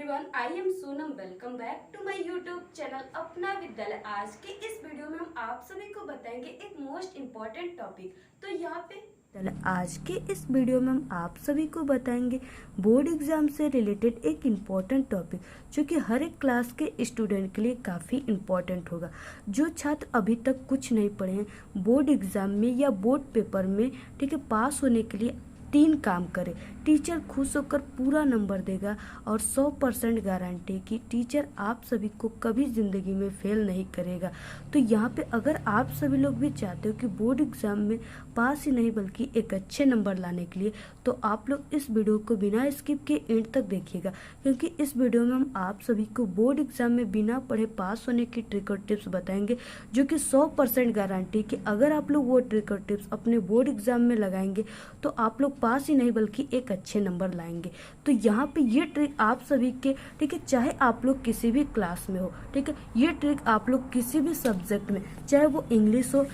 Everyone, I am Sonam. Welcome back to my YouTube channel Apna Vidyalaya. आज के इस वीडियो में हम आप सभी को बताएंगे एक मोस्ट इम्पॉर्टेंट टॉपिक। तो यहाँ पे आज के इस वीडियो में हम आप सभी को बताएंगे बोर्ड एग्जाम से रिलेटेड एक इम्पॉर्टेंट टॉपिक, जो कि हर एक क्लास के स्टूडेंट के लिए काफ़ी इम्पॉर्टेंट होगा। जो छात्र अभी तक कुछ नहीं पढ़े हैं, बोर्ड एग्जाम में या बोर्ड पेपर में पास होने के लिए 3 काम करे। टीचर खुश होकर पूरा नंबर देगा और 100% गारंटी कि टीचर आप सभी को कभी ज़िंदगी में फेल नहीं करेगा। तो यहाँ पे अगर आप सभी लोग भी चाहते हो कि बोर्ड एग्ज़ाम में पास ही नहीं बल्कि एक अच्छे नंबर लाने के लिए, तो आप लोग इस वीडियो को बिना स्किप के एंड तक देखिएगा, क्योंकि इस वीडियो में हम आप सभी को बोर्ड एग्ज़ाम में बिना पढ़े पास होने की ट्रिक और टिप्स बताएंगे, जो कि 100% गारंटी कि अगर आप लोग वो ट्रिक और टिप्स अपने बोर्ड एग्ज़ाम में लगाएंगे तो आप लोग पास ही नहीं बल्कि एक अच्छे नंबर लाएंगे। तो यहाँ पे ये ट्रिक आप सभी के चाहे आप लोग किसी भी क्लास में हो, ये ट्रिक आप लोग किसी भी सब्जेक्ट में, चाहे वो इंग्लिश हो,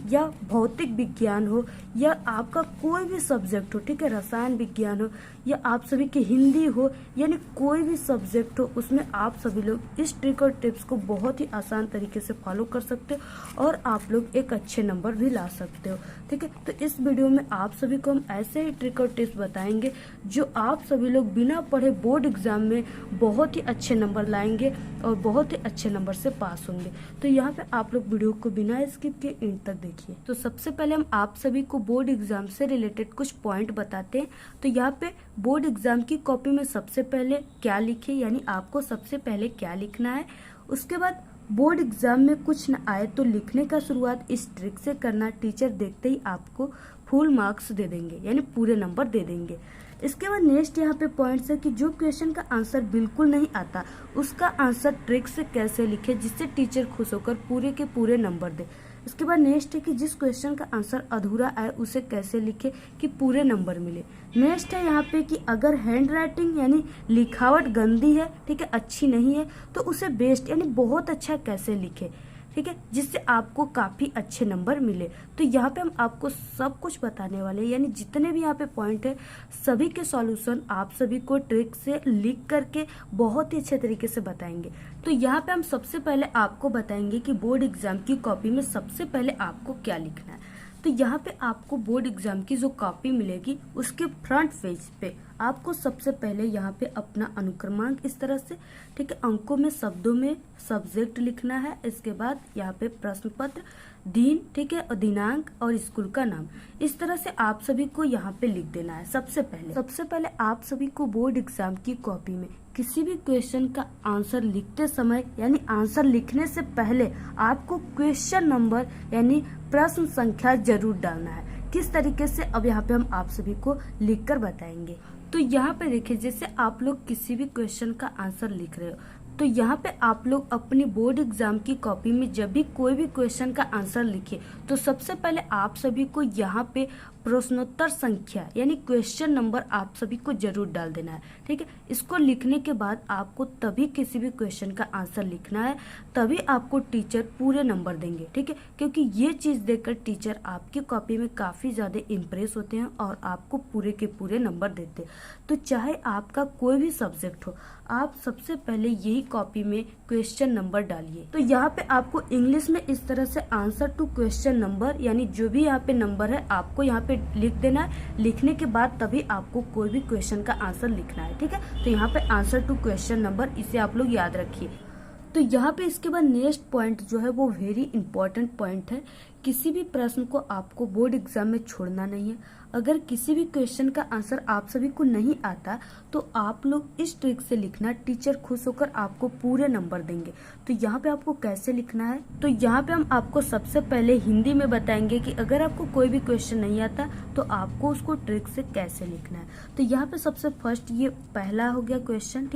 या भौतिक विज्ञान हो, या आपका कोई भी सब्जेक्ट हो, रसायन विज्ञान हो, या आप सभी के हिंदी हो, यानी कोई भी सब्जेक्ट हो, उसमें आप सभी लोग इस ट्रिक और टिप्स को बहुत ही आसान तरीके से फॉलो कर सकते हो और आप लोग एक अच्छे नंबर भी ला सकते हो। तो इस वीडियो में आप सभी को हम ऐसे ही ट्रिक और टिप्स बताएंगे जो आप सभी लोग बिना पढ़े बोर्ड एग्जाम में बहुत ही अच्छे नंबर लाएंगे और बहुत ही अच्छे नंबर से पास होंगे। तो यहाँ पे आप लोग वीडियो को बिना स्किप के एंड तक देखिए। तो सबसे पहले हम आप सभी को बोर्ड एग्जाम से रिलेटेड कुछ पॉइंट बताते हैं। तो यहाँ पे बोर्ड एग्जाम की कॉपी में सबसे पहले क्या लिखे, यानी आपको सबसे पहले क्या लिखना है। उसके बाद बोर्ड एग्जाम में कुछ न आए तो लिखने का शुरुआत इस ट्रिक से करना। टीचर देखते ही आपको फुल मार्क्स दे देंगे, यानी पूरे नंबर दे देंगे। इसके बाद नेक्स्ट यहाँ पे पॉइंट्स है कि जो क्वेश्चन का आंसर बिल्कुल नहीं आता, उसका आंसर ट्रिक से कैसे लिखे जिससे टीचर खुश होकर पूरे के पूरे नंबर दे। इसके बाद नेक्स्ट है कि जिस क्वेश्चन का आंसर अधूरा आए उसे कैसे लिखे कि पूरे नंबर मिले। नेक्स्ट है यहाँ पे कि अगर हैंड राइटिंग यानी लिखावट गंदी है, अच्छी नहीं है, तो उसे बेस्ट यानी बहुत अच्छा कैसे लिखे, जिससे आपको काफी अच्छे नंबर मिले। तो यहाँ पे हम आपको सब कुछ बताने वाले हैं, यानी जितने भी यहाँ पे पॉइंट है सभी के सॉल्यूशन आप सभी को ट्रिक से लिख करके बहुत ही अच्छे तरीके से बताएंगे। तो यहाँ पे हम सबसे पहले आपको बताएंगे कि बोर्ड एग्जाम की कॉपी में सबसे पहले आपको क्या लिखना है। तो यहाँ पे आपको बोर्ड एग्जाम की जो कॉपी मिलेगी उसके फ्रंट पेज पे आपको सबसे पहले यहाँ पे अपना अनुक्रमांक इस तरह से, अंकों में शब्दों में सब्जेक्ट लिखना है। इसके बाद यहाँ पे प्रश्न पत्र, दिन, और दिनांक और स्कूल का नाम, इस तरह से आप सभी को यहाँ पे लिख देना है। सबसे पहले आप सभी को बोर्ड एग्जाम की कॉपी में किसी भी क्वेश्चन का आंसर लिखते समय, यानी आंसर लिखने से पहले आपको क्वेश्चन नंबर यानी प्रश्न संख्या जरूर डालना है। किस तरीके से, अब यहाँ पे हम आप सभी को लिखकर बताएंगे। तो यहाँ पे देखिए, जैसे आप लोग किसी भी क्वेश्चन का आंसर लिख रहे हो, तो यहाँ पे आप लोग अपनी बोर्ड एग्जाम की कॉपी में जब भी कोई भी क्वेश्चन का आंसर लिखे, तो सबसे पहले आप सभी को यहाँ पे प्रश्नोत्तर संख्या यानी क्वेश्चन नंबर आप सभी को जरूर डाल देना है। इसको लिखने के बाद आपको तभी किसी भी क्वेश्चन का आंसर लिखना है, तभी आपको टीचर पूरे नंबर देंगे। क्योंकि ये चीज देखकर टीचर आपकी कॉपी में काफी ज्यादा इम्प्रेस होते हैं और आपको पूरे के पूरे नंबर देते हैं। तो चाहे आपका कोई भी सब्जेक्ट हो, आप सबसे पहले यही कॉपी में क्वेश्चन नंबर डालिए। तो यहाँ पे आपको इंग्लिश में इस तरह से आंसर टू क्वेश्चन नंबर, यानी जो भी यहाँ पे नंबर है आपको यहाँ पे लिख देना है। लिखने के बाद तभी आपको कोई भी क्वेश्चन का आंसर लिखना है। तो यहाँ पे आंसर टू क्वेश्चन नंबर, इसे आप लोग याद रखिए। तो यहाँ पे इसके बाद नेक्स्ट पॉइंट जो है वो वेरी इंपॉर्टेंट पॉइंट है। किसी भी प्रश्न को आपको बोर्ड एग्जाम में छोड़ना नहीं है। अगर किसी भी क्वेश्चन का आंसर आप सभी को नहीं आता, तो आप लोग इस ट्रिक से लिखना, टीचर खुश होकर आपको पूरे नंबर देंगे। तो यहाँ पे आपको कैसे लिखना है, तो यहाँ पे हम आपको सबसे पहले हिंदी में बताएंगे कि अगर आपको कोई भी क्वेश्चन नहीं आता तो आपको उसको ट्रिक से कैसे लिखना है। तो यहाँ पे सबसे फर्स्ट ये पहला हो गया क्वेश्चन,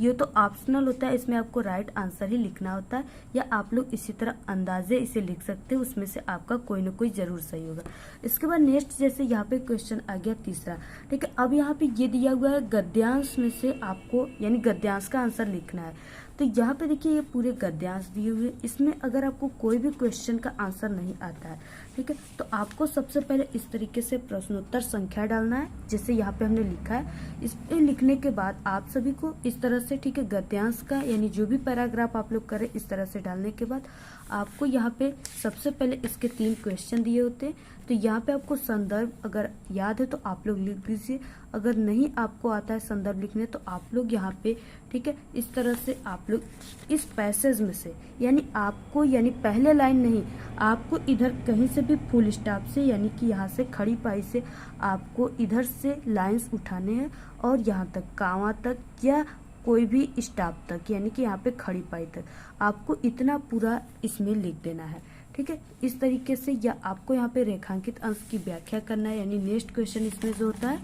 ये तो ऑप्शनल होता है, इसमें आपको राइट आंसर ही लिखना होता है, या आप लोग इसी तरह अंदाजे इसे लिख सकते हैं, उसमें से आपका कोई ना कोई जरूर सही होगा। इसके बाद नेक्स्ट जैसे यहाँ पे क्वेश्चन आ गया तीसरा, ठीक है। अब यहाँ पे ये दिया हुआ है गद्यांश में से आपको यानी गद्यांश का आंसर लिखना है। तो यहाँ पे देखिए ये पूरे गद्यांश दिए हुए, इसमें अगर आपको कोई भी क्वेश्चन का आंसर नहीं आता है, ठीक है, तो आपको सबसे पहले इस तरीके से प्रश्नोत्तर संख्या डालना है, जैसे यहाँ पे हमने लिखा है। इस पे लिखने के बाद आप सभी को इस तरह से, ठीक है, गद्यांश का यानी जो भी पैराग्राफ आप लोग करें इस तरह से डालने के बाद आपको यहाँ पे सबसे पहले इसके 3 क्वेश्चन दिए होते हैं। तो यहाँ पे आपको संदर्भ अगर याद है तो आप लोग लिख दीजिए, अगर नहीं आपको आता है संदर्भ लिखने तो आप लोग यहाँ पे, ठीक है, इस तरह से आप लोग इस पैसेज में से यानी आपको यानी पहले लाइन नहीं, आपको इधर कहीं से भी फुल स्टॉप से यानी कि यहाँ से खड़ी पाई से आपको इधर से लाइंस उठाने हैं और यहाँ तक कांवा तक या कोई भी स्टॉप तक यानी कि यहाँ पे खड़ी पाई तक आपको इतना पूरा इसमें लिख देना है, ठीक है। इस तरीके से या आपको यहाँ पे रेखांकित अंश की व्याख्या करना है, यानी नेक्स्ट क्वेश्चन इसमें जो होता है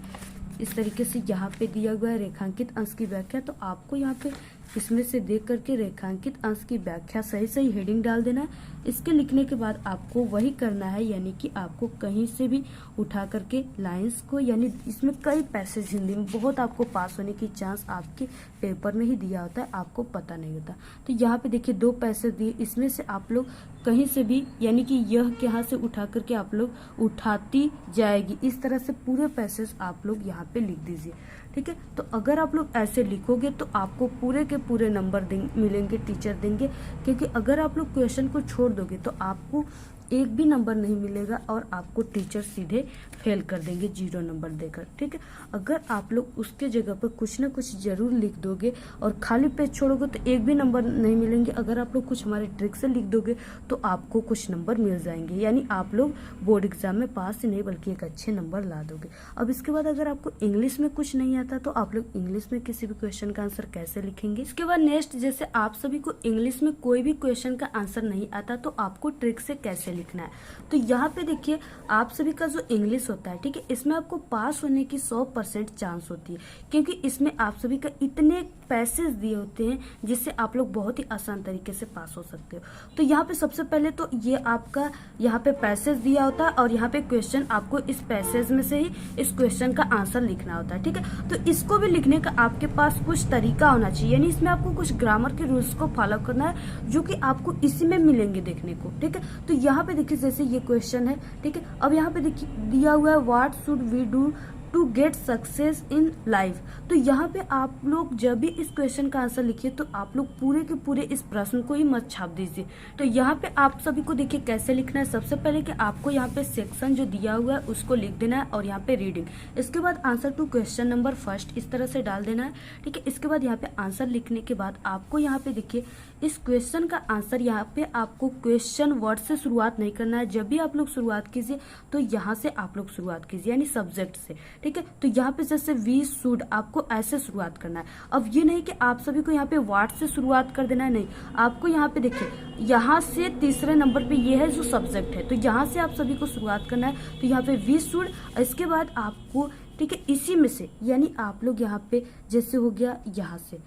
इस तरीके से यहाँ पे दिया हुआ है रेखांकित अंश की व्याख्या, तो आपको यहाँ पे इसमें से देख करके रेखांकित अंश की व्याख्या सही सही हेडिंग डाल देना है। इसके लिखने के बाद आपको वही करना है, यानी कि आपको कहीं से भी उठा करके लाइंस को, यानी इसमें कई पैसेज हिंदी में बहुत आपको पास होने की चांस आपके पेपर में ही दिया होता है, आपको पता नहीं होता। तो यहाँ पे देखिए 2 पैसेज दिए, इसमें से आप लोग कहीं से भी यानी कि यह के यहाँ से उठा करके आप लोग उठाती जाएगी, इस तरह से पूरे पैसेज आप लोग यहाँ पे लिख दीजिए, ठीक है। तो अगर आप लोग ऐसे लिखोगे तो आपको पूरे के पूरे नंबर मिलेंगे, टीचर देंगे, क्योंकि अगर आप लोग क्वेश्चन को छोड़ दोगे तो आपको एक भी नंबर नहीं मिलेगा और आपको टीचर सीधे फेल कर देंगे 0 नंबर देकर, ठीक है। अगर आप लोग उसके जगह पर कुछ ना कुछ जरूर लिख दोगे और खाली पेज छोड़ोगे तो एक भी नंबर नहीं मिलेंगे। अगर आप लोग कुछ हमारे ट्रिक से लिख दोगे तो आपको कुछ नंबर मिल जाएंगे, यानी आप लोग बोर्ड एग्जाम में पास ही नहीं बल्कि एक अच्छे नंबर ला दोगे। अब इसके बाद अगर आपको इंग्लिश में कुछ नहीं आता तो आप लोग इंग्लिश में किसी भी क्वेश्चन का आंसर कैसे लिखेंगे। इसके बाद नेक्स्ट जैसे आप सभी को इंग्लिश में कोई भी क्वेश्चन का आंसर नहीं आता तो आपको ट्रिक से कैसे लिखना है। तो यहाँ पे देखिए आप सभी का जो इंग्लिश होता है, ठीक है, इसमें आपको पास होने की 100% चांस होती है, क्योंकि इसमें आप सभी का इतने पैसेज दिए होते हैं जिससे आप लोग बहुत ही आसान तरीके से पास हो सकते हो। तो यहाँ पे सबसे पहले तो ये आपका यहाँ पे पैसेज दिया होता है और यहाँ पे क्वेश्चन, आपको इस पैसेज में से ही इस क्वेश्चन का आंसर लिखना होता है, ठीक है। तो इसको भी लिखने का आपके पास कुछ तरीका होना चाहिए, यानी इसमें आपको कुछ ग्रामर के रूल्स को फॉलो करना है जो कि आपको इसी में मिलेंगे देखने को, ठीक है। तो यहाँ पे देखिए जैसे ये क्वेश्चन है, ठीक है, अब यहाँ पे देखिए दिया हुआ है what should we do to get success in life. तो यहाँ पे आप लोग जब भी इस क्वेश्चन का आंसर लिखिए तो आप लोग पूरे के पूरे इस प्रश्न को ही मत छाप दीजिए। तो यहाँ पे आप सभी को देखिए कैसे लिखना है। सबसे पहले कि आपको यहाँ पे सेक्शन जो दिया हुआ है उसको लिख देना है और यहाँ पे रीडिंग, इसके बाद answer to question number first इस तरह से डाल देना है, ठीक है। इसके बाद यहाँ पे आंसर लिखने के बाद आपको यहाँ पे देखिए इस क्वेश्चन का आंसर, यहाँ पे आपको क्वेश्चन वर्ड से शुरुआत नहीं करना है। जब भी आप लोग शुरुआत कीजिए तो यहाँ से आप लोग शुरुआत कीजिए, यानी सब्जेक्ट से, ठीक है। तो यहाँ पे जैसे वी शुड आपको ऐसे शुरुआत करना है। अब ये नहीं कि आप सभी को यहाँ पे व्हाट से शुरुआत कर देना है, नहीं, आपको यहाँ पे देखिए यहाँ से तीसरे नंबर पे ये है जो सब्जेक्ट है, तो यहाँ से आप सभी को शुरुआत करना है। तो यहाँ पे वी शुड, इसके बाद आपको, ठीक है, इसी में से यानी आप लोग यहाँ पे जैसे हो गया यहाँ से,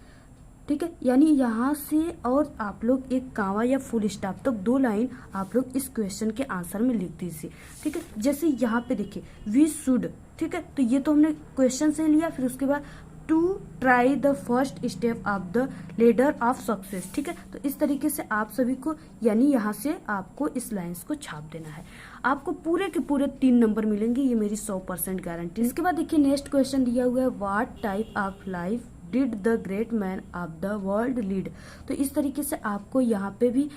ठीक है, यानी यहाँ से और आप लोग एक कांवा या फुल स्टॉप तक 2 लाइन आप लोग इस क्वेश्चन के आंसर में लिख दीजिए, ठीक है। जैसे यहाँ पे देखिए वी शुड, ठीक है, तो ये तो हमने क्वेश्चन से लिया। फिर उसके बाद to try the first step of the ladder of success, ठीक है। तो इस तरीके से आप सभी को यानी यहाँ से आपको इस लाइन्स को छाप देना है। आपको पूरे के पूरे 3 नंबर मिलेंगे, ये मेरी 100% गारंटी। इसके बाद देखिए नेक्स्ट क्वेश्चन दिया हुआ है what type of life did the great man of the world lead. तो इस तरीके से आपको यहाँ पे भी,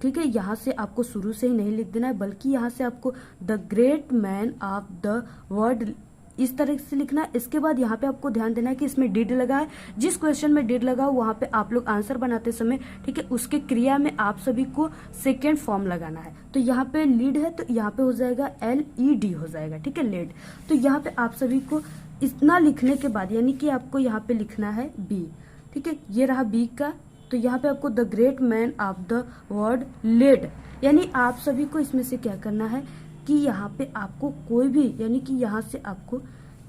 ठीक है, यहाँ से आपको शुरू से ही नहीं लिख देना है बल्कि यहाँ से आपको the great man of the world इस तरह से लिखना है। इसके बाद यहाँ पे आपको ध्यान देना है कि इसमें डिड लगा है, जिस क्वेश्चन में डिड लगा हो वहाँ पे आप लोग आंसर बनाते समय, ठीक है, उसके क्रिया में आप सभी को सेकेंड फॉर्म लगाना है। तो यहाँ पे लीड है तो यहाँ पे हो जाएगा LED हो जाएगा, ठीक है, लेड। तो यहाँ पे आप सभी को इतना लिखने के बाद यानी कि आपको यहाँ पे लिखना है बी, ठीक है, ये रहा बी का। तो यहाँ पे आपको the great man of the world led, यानी आप सभी को इसमें से क्या करना है कि यहाँ पे आपको कोई भी यानी कि यहाँ से आपको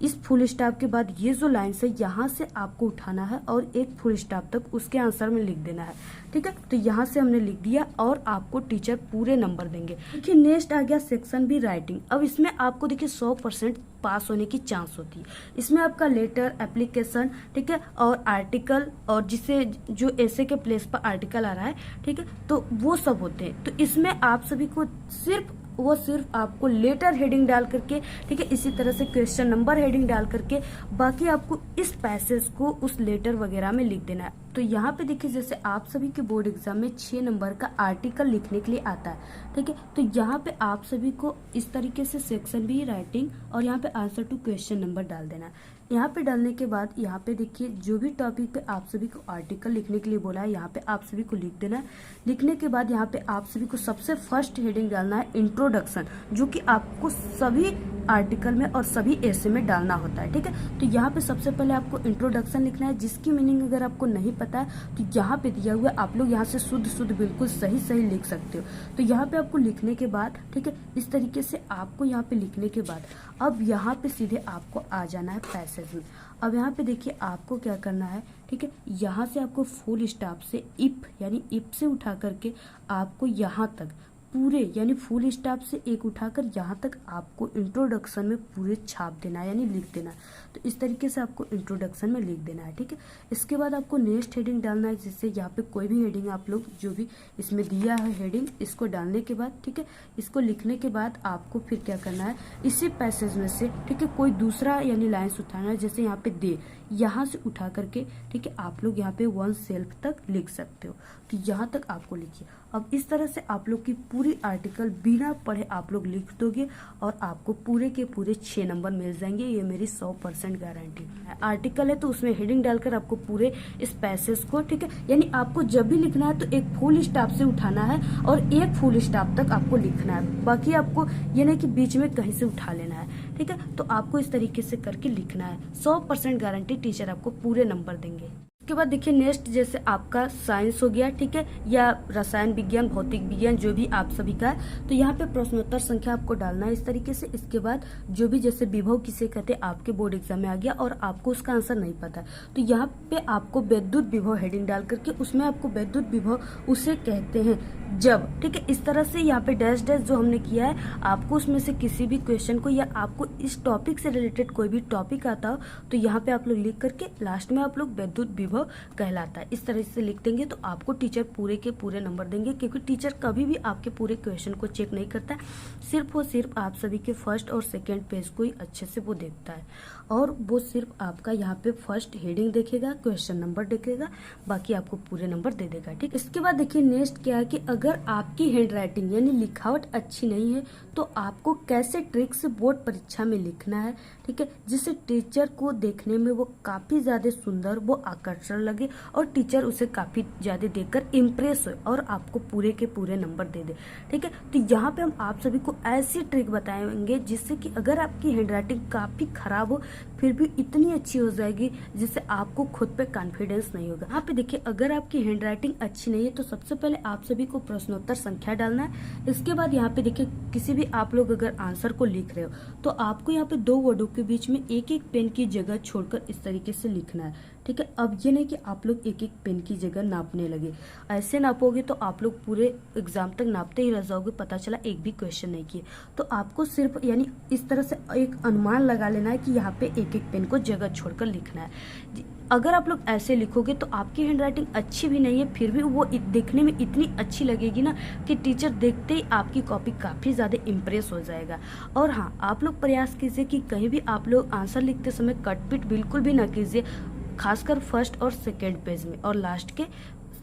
इस फुल स्टॉप के बाद ये जो लाइन्स है यहाँ से आपको उठाना है और एक फुल स्टॉप तक उसके आंसर में लिख देना है। ठीक है, तो यहाँ से हमने लिख दिया और आपको टीचर पूरे नंबर देंगे। देखिए नेक्स्ट आ गया सेक्शन बी राइटिंग। अब इसमें आपको देखिए 100% पास होने की चांस होती है। इसमें आपका लेटर, एप्लीकेशन, ठीक है, और आर्टिकल, और जिसे जो ऐसे के प्लेस पर आर्टिकल आ रहा है, ठीक है, तो वो सब होते हैं। तो इसमें आप सभी को सिर्फ आपको लेटर हेडिंग डाल करके, ठीक है, इसी तरह से क्वेश्चन नंबर हेडिंग डाल करके बाकी आपको इस पैसेज को उस लेटर वगैरह में लिख देना है। तो यहाँ पे देखिए जैसे आप सभी के बोर्ड एग्जाम में 6 नंबर का आर्टिकल लिखने के लिए आता है, ठीक है, तो यहाँ पे आप सभी को इस तरीके से सेक्शन बी राइटिंग और यहाँ पे आंसर टू क्वेश्चन नंबर डाल देना है। यहाँ पे डालने के बाद यहाँ पे देखिए जो भी टॉपिक पे आप सभी को आर्टिकल लिखने के लिए बोला है यहाँ पे आप सभी को लिख देना है। लिखने के बाद यहाँ पे आप सभी को सबसे फर्स्ट हेडिंग डालना है इंट्रोडक्शन, जो कि आपको सभी आर्टिकल में और सभी ऐसे में डालना होता है। ठीक है, तो यहाँ पे सबसे पहले आपको इंट्रोडक्शन लिखना है, जिसकी मीनिंग अगर आपको नहीं पता है तो यहाँ पे दिया हुआ आप लोग यहाँ से शुद्ध बिल्कुल सही लिख सकते हो। तो यहाँ पे आपको लिखने के बाद, ठीक है, इस तरीके से आपको यहाँ पे लिखने के बाद अब यहाँ पे सीधे आपको आ जाना है पैसेज में। अब यहाँ पे देखिए आपको क्या करना है, ठीक है, यहाँ से आपको फुल स्टॉप से इफ यानी इफ से उठा करके आपको यहाँ तक पूरे यानी फुल स्टॉप से एक उठाकर यहाँ तक आपको इंट्रोडक्शन में पूरे छाप देना है यानी लिख देना है। तो इस तरीके से आपको इंट्रोडक्शन में लिख देना है। ठीक है, इसके बाद आपको नेक्स्ट हेडिंग डालना है, जिससे यहाँ पे कोई भी हेडिंग आप लोग जो भी इसमें दिया है हेडिंग, इसको डालने के बाद, ठीक है, इसको लिखने के बाद आपको फिर क्या करना है, इसी पैसेज में से, ठीक है, कोई दूसरा यानी लाइन्स उठाना है। जैसे यहाँ पे दे, यहाँ से उठा करके, ठीक है, आप लोग यहाँ पे वन सेल्फ तक लिख सकते हो। तो यहाँ तक आपको लिखिए। अब इस तरह से आप लोग की पूरी आर्टिकल बिना पढ़े आप लोग लिख दोगे और आपको पूरे के पूरे 6 नंबर मिल जाएंगे। ये मेरी 100% गारंटी है। आर्टिकल है तो उसमें हेडिंग डालकर आपको पूरे इस पैसेज को, ठीक है, यानी आपको जब भी लिखना है तो एक फुल स्टॉप से उठाना है और एक फुल स्टॉप तक आपको लिखना है। बाकी आपको ये नहीं कि बीच में कहीं से उठा लेना है। ठीक है, तो आपको इस तरीके से करके लिखना है। 100% गारंटी टीचर आपको पूरे नंबर देंगे। उसके बाद देखिए नेक्स्ट जैसे आपका साइंस हो गया, ठीक है, या रसायन विज्ञान, भौतिक विज्ञान, जो भी आप सभी का है, तो यहाँ पे प्रश्नोत्तर संख्या आपको डालना है इस तरीके से। इसके बाद जो भी जैसे विभव किसे कहते हैं आपके बोर्ड एग्जाम में आ गया और आपको उसका आंसर नहीं पता, तो यहाँ पे आपको विद्युत विभव हेडिंग डाल करके उसमें आपको विद्युत विभव उसे कहते हैं जब, ठीक है, इस तरह से यहाँ पे डैश जो हमने किया है, आपको उसमें से किसी भी क्वेश्चन को या आपको इस टॉपिक से रिलेटेड कोई भी टॉपिक आता हो तो यहाँ पे आप लोग लिख करके लास्ट में आप लोग विद्युत विभव कहलाता है, इस तरह से लिख देंगे तो आपको टीचर पूरे के पूरे नंबर देंगे। क्योंकि टीचर कभी भी आपके पूरे क्वेश्चन को चेक नहीं करता है, सिर्फ और सिर्फ आप सभी के फर्स्ट और सेकेंड पेज को ही अच्छे से वो देखता है और वो सिर्फ आपका यहाँ पे फर्स्ट हेडिंग देखेगा, क्वेश्चन नंबर देखेगा, बाकी आपको पूरे नंबर दे देगा। ठीक, इसके बाद देखिए नेक्स्ट क्या है कि अगर आपकी हैंड राइटिंग यानी लिखावट अच्छी नहीं है तो आपको कैसे ट्रिक से बोर्ड परीक्षा में लिखना है, ठीक है, जिससे टीचर को देखने में वो काफी ज्यादा सुंदर, वो आकर्षण लगे और टीचर उसे काफी ज्यादा देखकर इम्प्रेस हो और आपको पूरे के पूरे नंबर दे दे। ठीक है, तो यहाँ पे हम आप सभी को ऐसी ट्रिक बताएंगे जिससे कि अगर आपकी हैंड राइटिंग काफी खराब हो फिर भी इतनी अच्छी हो जाएगी जिससे आपको खुद पे कॉन्फिडेंस नहीं होगा। यहाँ पे देखिए अगर आपकी हैंड राइटिंग अच्छी नहीं है तो सबसे पहले आप सभी को प्रश्नोत्तर संख्या डालना है। इसके बाद यहाँ पे देखिए किसी भी आप लोग अगर आंसर को लिख रहे हो तो आपको यहाँ पे 2 वर्डों के बीच में एक एक पेन की जगह छोड़कर इस तरीके से लिखना है। ठीक है, अब ये नहीं कि आप लोग एक एक पेन की जगह नापने लगे, ऐसे नापोगे तो आप लोग पूरे एग्जाम तक नापते ही रह जाओगे, पता चला एक भी क्वेश्चन नहीं किए। तो आपको सिर्फ यानी इस तरह से एक अनुमान लगा लेना है कि यहाँ पे एक एक पेन को जगह छोड़कर लिखना है। अगर आप लोग ऐसे लिखोगे तो आपकी हैंडराइटिंग अच्छी भी नहीं है फिर भी वो देखने में इतनी अच्छी लगेगी ना कि टीचर देखते ही आपकी कॉपी काफ़ी ज़्यादा इम्प्रेस हो जाएगा। और हाँ, आप लोग प्रयास कीजिए कि कहीं भी आप लोग आंसर लिखते समय कटपिट बिल्कुल भी ना कीजिए, खासकर फर्स्ट और सेकेंड पेज में और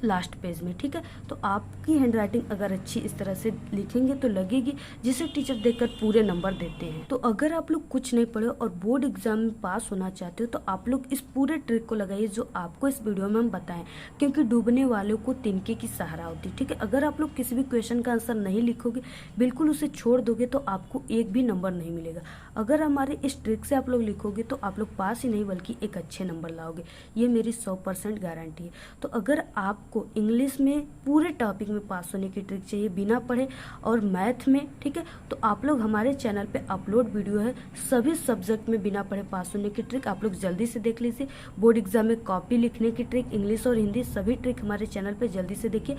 लास्ट पेज में। ठीक है, तो आपकी हैंडराइटिंग अगर अच्छी इस तरह से लिखेंगे तो लगेगी जिसे टीचर देखकर पूरे नंबर देते हैं। तो अगर आप लोग कुछ नहीं पढ़े और बोर्ड एग्जाम में पास होना चाहते हो तो आप लोग इस पूरे ट्रिक को लगाइए जो आपको इस वीडियो में हम बताएं, क्योंकि डूबने वालों को तिनके की सहारा होती। ठीक है, अगर आप लोग किसी भी क्वेश्चन का आंसर नहीं लिखोगे, बिल्कुल उसे छोड़ दोगे तो आपको एक भी नंबर नहीं मिलेगा। अगर हमारे इस ट्रिक से आप लोग लिखोगे तो आप लोग पास ही नहीं बल्कि एक अच्छे नंबर लाओगे, ये मेरी 100% गारंटी है। तो अगर आप आपको इंग्लिश में पूरे टॉपिक में पास होने की ट्रिक चाहिए बिना पढ़े, और मैथ में, ठीक है, तो आप लोग हमारे चैनल पे अपलोड वीडियो है सभी सब्जेक्ट में बिना पढ़े पास होने की ट्रिक, आप लोग जल्दी से देख लीजिए। बोर्ड एग्जाम में कॉपी लिखने की ट्रिक, इंग्लिश और हिंदी सभी ट्रिक हमारे चैनल पे जल्दी से देखिए।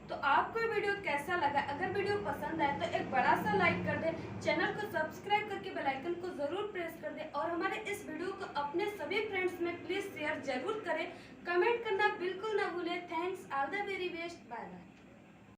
तो आपको ये वीडियो कैसा लगा? अगर वीडियो पसंद आए तो एक बड़ा सा लाइक कर दे, चैनल को सब्सक्राइब करके बेल आइकन को जरूर प्रेस कर दे, और हमारे इस वीडियो को अपने सभी फ्रेंड्स में प्लीज शेयर जरूर करें। कमेंट करना बिल्कुल ना भूलें। Thanks, all the very best, bye bye.